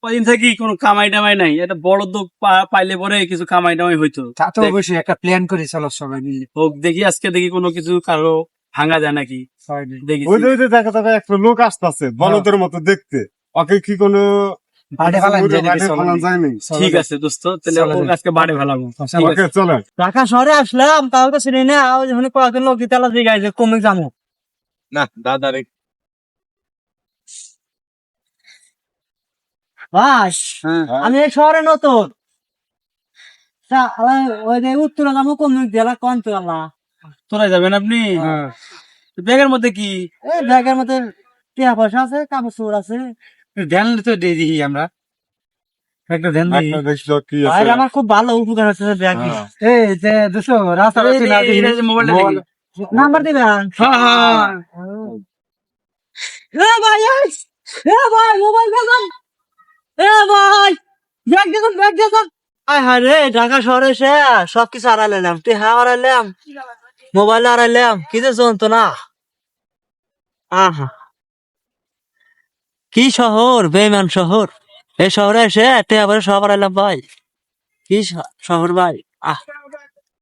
কদিন থাকি কোনো কামাই টামাই নাই, একটা বড় উদ্যোগ পাইলে পরে কিছু কামাই টামাই হইতো। তা তো অবশ্যই একটা প্ল্যান করে চলো সবাই মিলে। হোক দেখি, আজকে দেখি কোনো কিছু কারো ভাঙা যায় নাকি দেখি। ওই যে দেখা যাবে একটা লোক আসতেছে বলদের মতো দেখতে, ওকে কি কোনো বাড়ি ফালান যায় নাকি? বাড়ি ফালান যায় নাই? ঠিক আছে দোস্ত, তাহলে চলো ওর যাই। আজকে বাড়ি ফেলাবো। ঠিক ওকে আছে। চলেন। ঢাকা শহরে আসলাম, কাউকে চিনি না, ওই যখন কয়েকজন লোক তেলা দিয়ে গাইছে কমে জানো। না দাদারে বাস হ্যাঁ, আমি এই শহরে নতুন। ওই যে উত্তর নামও কমে দিলা কোন তো আল্লাহ। তোরাই যাবেন আপনি? ব্যাগের মধ্যে কি? এই ব্যাগের মধ্যে টিয়া পয়সা আছে, কাপড় চোপড় আছে। ধ্যান তো দিয়ে দিই আমরা, একটা ধ্যান দিই। একটা দেখলো কি আছে। ভাই আমার খুব ভালো উপকার হচ্ছে ব্যাগ দিয়ে। এই যে দুশো রাস্তা রাস্তা না দিই। মোবাইলটা দেখি। নাম্বার দিবেন? হ্যাঁ হ্যাঁ, এ ভাই এই! এ ভাই মোবাইল দেখুন, এ ভাই ব্যাগ দেখুন, ব্যাগ দেখুন। আয় হায় রে, ঢাকা শহরে এসে সবকিছু হারাইলাম, টিহা হারাইলাম, মোবাইল হারাইলাম, কি যে যন্ত্রণা। আহা, কি শহর, বেইমান শহর। এই শহরে এসে টিহা পয়সা সব হারাইলাম ভাই, কি শহর ভাই। আহ